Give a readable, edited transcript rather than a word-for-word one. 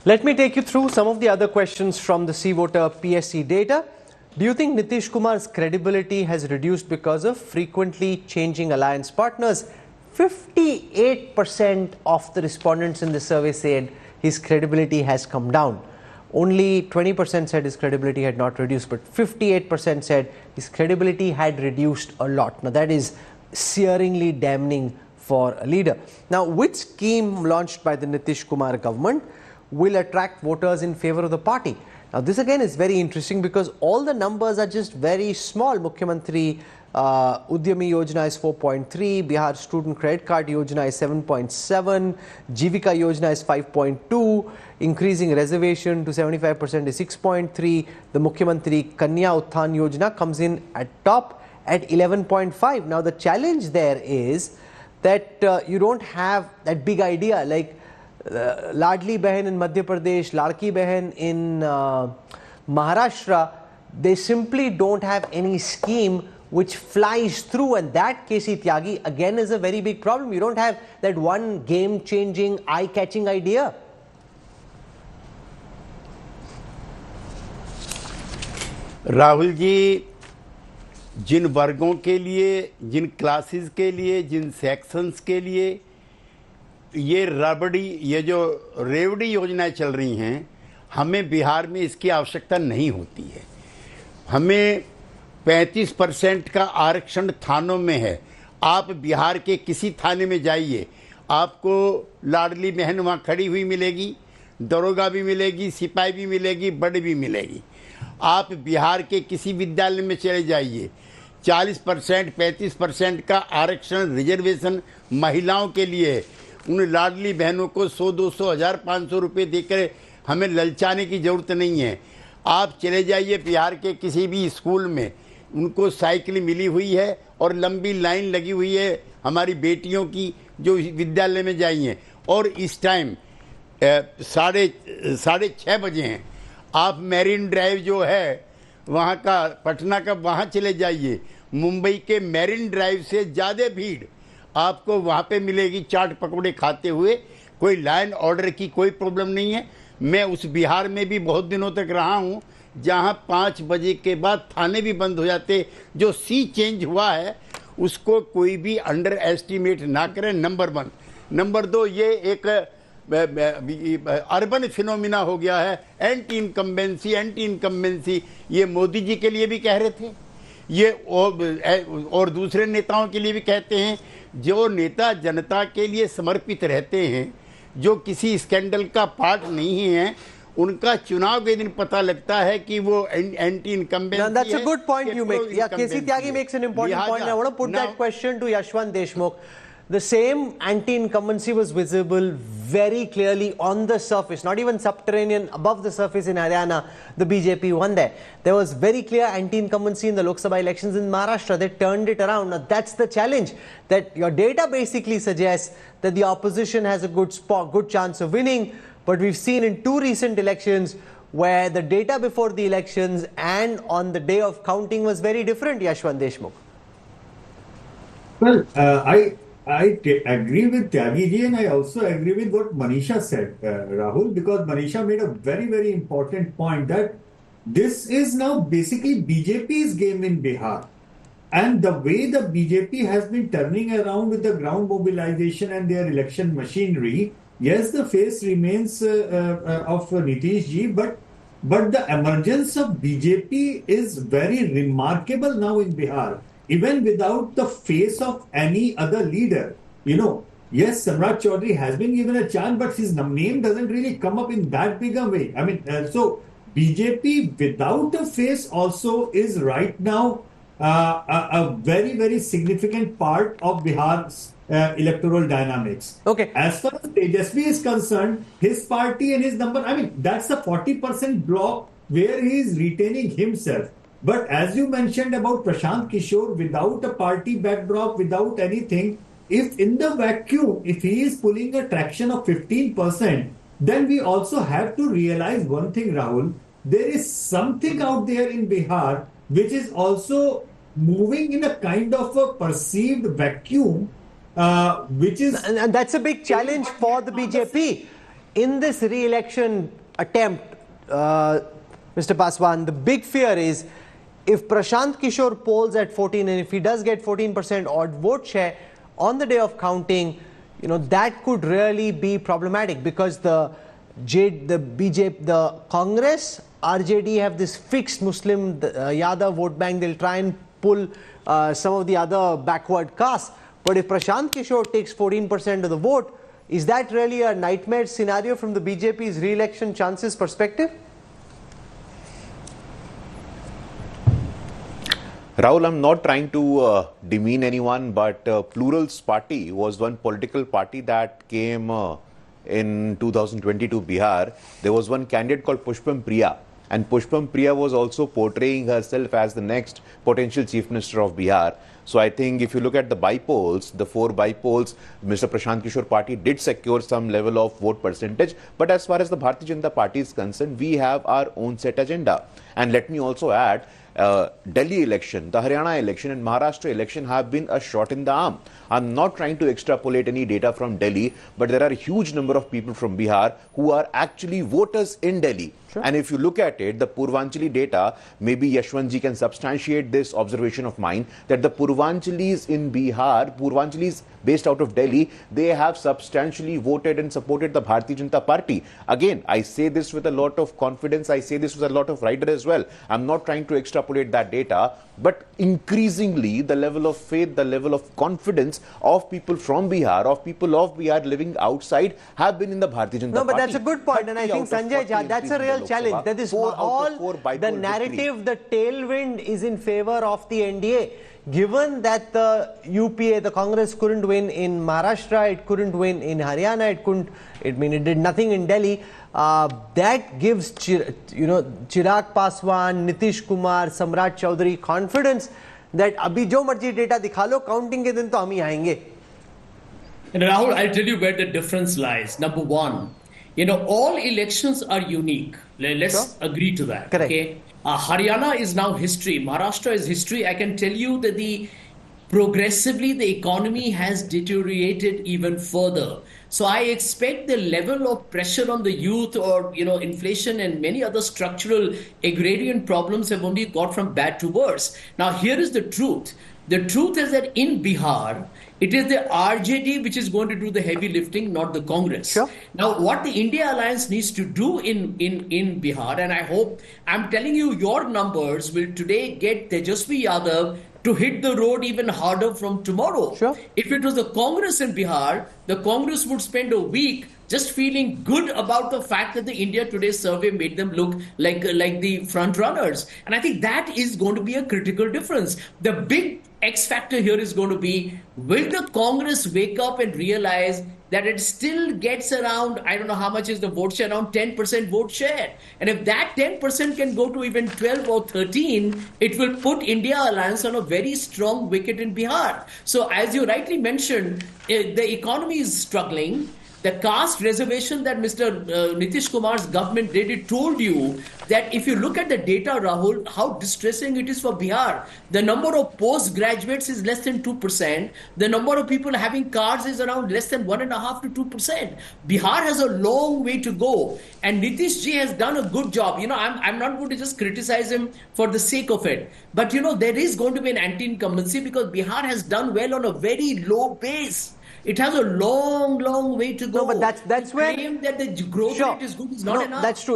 Let me take you through some of the other questions from the C-Voter PSC data. Do you think Nitish Kumar's credibility has reduced because of frequently changing alliance partners? 58% of the respondents in the survey said his credibility has come down. Only 20% said his credibility had not reduced, but 58% said his credibility had reduced a lot. Now that is searingly damning for a leader. Now, which scheme launched by the Nitish Kumar government will attract voters in favor of the party? Now, this again is very interesting because all the numbers are just very small. Mukhyamantri Udyami Yojana is 4.3, Bihar Student Credit Card Yojana is 7.7, Jivika Yojana is 5.2, increasing reservation to 75% is 6.3, the Mukhyamantri Kanya Utthan Yojana comes in at top at 11.5. Now, the challenge there is that you don't have that big idea like Ladli Behan in Madhya Pradesh, Larki Behan in Maharashtra. They simply don't have any scheme which flies through, and that, KC Tyagi, again is a very big problem. You don't have that one game-changing, eye-catching idea. Rahul ji, जिन वर्गों के लिए, जिन classes के लिए, जिन sections के लिए ये जो रेवड़ी योजनाएं चल रही हैं, हमें बिहार में इसकी आवश्यकता नहीं होती है। हमें 35% का आरक्षण थानों में है। आप बिहार के किसी थाने में जाइए, आपको लाडली बहन वहाँ खड़ी हुई मिलेगी, दरोगा भी मिलेगी, सिपाही भी मिलेगी, बड़ी भी मिलेगी। आप बिहार के किसी विद्यालय में चले जाइए, 40% 35% का आरक्षण रिजर्वेशन महिलाओं के लिए है। उन लाडली बहनों को 100 200 1000 500 रुपये देकर हमें ललचाने की ज़रूरत नहीं है। आप चले जाइए बिहार के किसी भी स्कूल में, उनको साइकिल मिली हुई है और लंबी लाइन लगी हुई है हमारी बेटियों की जो विद्यालय में जाइए। और इस टाइम 6:30 बजे हैं। आप मैरिन ड्राइव जो है वहाँ का, पटना का, वहाँ चले जाइए, मुंबई के मैरिन ड्राइव से ज़्यादा भीड़ आपको वहाँ पे मिलेगी चाट पकौड़े खाते हुए। कोई लाइन ऑर्डर की कोई प्रॉब्लम नहीं है। मैं उस बिहार में भी बहुत दिनों तक रहा हूँ जहाँ 5 बजे के बाद थाने भी बंद हो जाते। जो सी चेंज हुआ है उसको कोई भी अंडर एस्टिमेट ना करें, नंबर 1। नंबर 2, ये एक अर्बन फिनोमिना हो गया है। एंटी इनकम्बेंसी ये मोदी जी के लिए भी कह रहे थे, ये और दूसरे नेताओं के लिए भी कहते हैं। जो नेता जनता के लिए समर्पित रहते हैं, जो किसी स्कैंडल का पार्ट नहीं है, उनका चुनाव के दिन पता लगता है कि वो एंटी इनकम्बेंसी है। That's a good point you make. Yeah, KC Tyagi makes an important point. I want to put that question to Yashwant Deshmukh. The same anti-incumbency was visible very clearly on the surface, not even subterranean, above the surface in Haryana. The BJP won there. There was very clear anti-incumbency in the Lok Sabha elections in Maharashtra. They turned it around. Now that's the challenge, that your data basically suggests that the opposition has a good chance of winning. But we've seen in 2 recent elections where the data before the elections and on the day of counting was very different, Yashwant Deshmukh. Well, I agree with Tyagi ji, and I also agree with what Manisha said, Rahul, because Manisha made a very, very important point that this is now basically BJP's game in Bihar. And the way the BJP has been turning around with the ground mobilization and their election machinery, yes, the face remains of Nitish ji, but the emergence of BJP is very remarkable now in Bihar. Even without the face of any other leader, yes, Samrat Chaudhary has been given a chance, but his name doesn't really come up in that big a way. I mean, so BJP without a face also is right now a very, very significant part of Bihar's electoral dynamics. Okay. As far as Tejasvi is concerned, his party and his number, I mean, that's a 40% block where he is retaining himself. But as you mentioned about Prashant Kishore, without a party backdrop, without anything, if in the vacuum, if he is pulling a traction of 15%, then we also have to realize one thing, Rahul. There is something out there in Bihar which is also moving in a kind of a perceived vacuum, which is... And that's a big challenge for the BJP. in this re-election attempt, Mr. Paswan, the big fear is if Prashant Kishore polls at 14 and if he does get 14% odd vote share on the day of counting, that could really be problematic because the BJP, the Congress, RJD have this fixed Muslim Yadav vote bank. They'll try and pull some of the other backward castes. But if Prashant Kishore takes 14% of the vote, is that really a nightmare scenario from the BJP's re-election chances perspective? Rahul, I'm not trying to demean anyone, but Plural's party was one political party that came in 2022 Bihar. There was one candidate called Pushpam Priya, and Pushpam Priya was also portraying herself as the next potential chief minister of Bihar. So I think if you look at the by-polls, the 4 by-polls, Mr. Prashant Kishore party did secure some level of vote percentage. But as far as the Bharatiya Janata Party is concerned, we have our own set agenda. And let me also add, Delhi election, the Haryana election and Maharashtra election have been a shot in the arm. I'm not trying to extrapolate any data from Delhi, but there are a huge number of people from Bihar who are actually voters in Delhi. Sure. And if you look at it, the Purvanchali data, maybe Yashwantji can substantiate this observation of mine, that the Purvanchalis in Bihar, Purvanchalis based out of Delhi, they have substantially voted and supported the Bharatiya Janata Party. Again, I say this with a lot of confidence, I say this with a lot of rigor as well. I'm not trying to extrapolate that data, but increasingly the level of faith, the level of confidence of people from Bihar, of people of Bihar living outside have been in the Bharatiya Janata Party. No, but that's a good point, and I think Sanjay Jha, that's a real challenge. That is all the narrative, the tailwind is in favor of the NDA. Given that the UPA, the Congress couldn't win in Maharashtra, it couldn't win in Haryana, it did nothing in Delhi. That gives Chirag Paswan, Nitish Kumar, Samrat Chaudhary confidence that abhi jo marji data dikha lo, counting ke din to hum hi aayenge. And Rahul, I'll tell you where the difference lies. Number one, all elections are unique. Let's agree to that. Correct. Okay? Haryana is now history. Maharashtra is history. I can tell you that progressively the economy has deteriorated even further. So I expect the level of pressure on the youth or, inflation and many other structural agrarian problems have only got from bad to worse. Now, here is the truth. The truth is that in Bihar, it is the RJD which is going to do the heavy lifting, not the Congress. Sure. Now, what the India Alliance needs to do in Bihar, and I hope, I'm telling you, your numbers will today get Tejasvi Yadav to hit the road even harder from tomorrow. Sure. If it was the Congress in Bihar, the Congress would spend a week just feeling good about the fact that the India Today survey made them look like the front runners. And I think that is going to be a critical difference. The big X factor here is going to be, will the Congress wake up and realize that it still gets around, I don't know how much is the vote share, around 10% vote share. And if that 10% can go to even 12 or 13, it will put India Alliance on a very strong wicket in Bihar. So as you rightly mentioned, the economy is struggling. The caste reservation that Mr. Nitish Kumar's government did, it told you that if you look at the data, Rahul, how distressing it is for Bihar. The number of postgraduates is less than 2%. The number of people having cars is around less than 1.5 to 2%. Bihar has a long way to go. And Nitish ji has done a good job. I'm not going to just criticize him for the sake of it. But, there is going to be an anti-incumbency because Bihar has done well on a very low base. It has a long, long way to go. No, but that's the where claim that the growth rate is good is not enough. That's true.